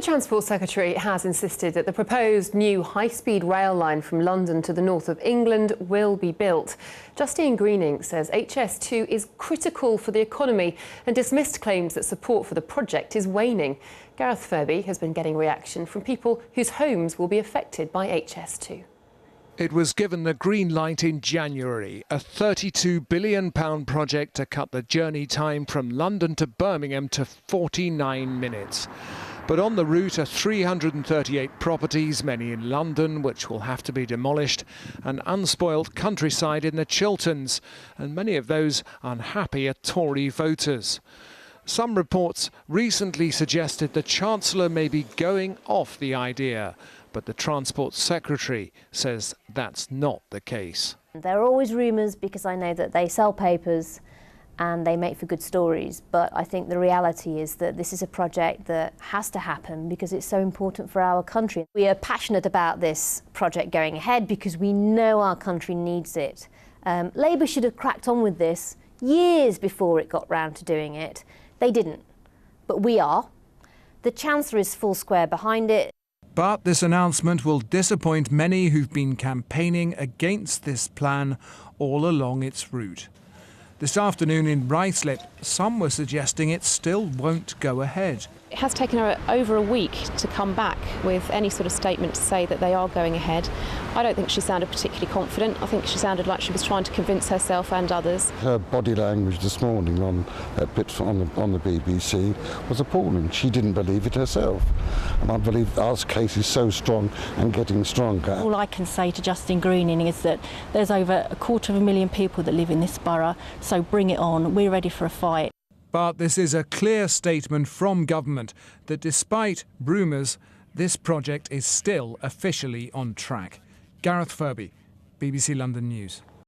Transport Secretary has insisted that the proposed new high-speed rail line from London to the north of England will be built. Justine Greening says HS2 is critical for the economy and dismissed claims that support for the project is waning. Gareth Furby has been getting reaction from people whose homes will be affected by HS2. It was given the green light in January, a £32 billion project to cut the journey time from London to Birmingham to 49 minutes. But on the route are 338 properties, many in London, which will have to be demolished, and unspoilt countryside in the Chilterns, and many of those unhappy are Tory voters. Some reports recently suggested the Chancellor may be going off the idea, but the Transport Secretary says that's not the case. There are always rumours because I know that they sell papers and they make for good stories, but I think the reality is that this is a project that has to happen because it's so important for our country. We are passionate about this project going ahead because we know our country needs it. Labour should have cracked on with this years before it got round to doing it. They didn't, but we are. The Chancellor is full square behind it. But this announcement will disappoint many who've been campaigning against this plan all along its route. This afternoon in Ruislip, some were suggesting it still won't go ahead. It has taken her over a week to come back with any sort of statement to say that they are going ahead. I don't think she sounded particularly confident. I think she sounded like she was trying to convince herself and others. Her body language this morning on the BBC was appalling. She didn't believe it herself. And I believe our case is so strong and getting stronger. All I can say to Justine Greening is that there's over 250,000 people that live in this borough, so bring it on. We're ready for a fight. But this is a clear statement from government that despite rumours, this project is still officially on track. Gareth Furby, BBC London News.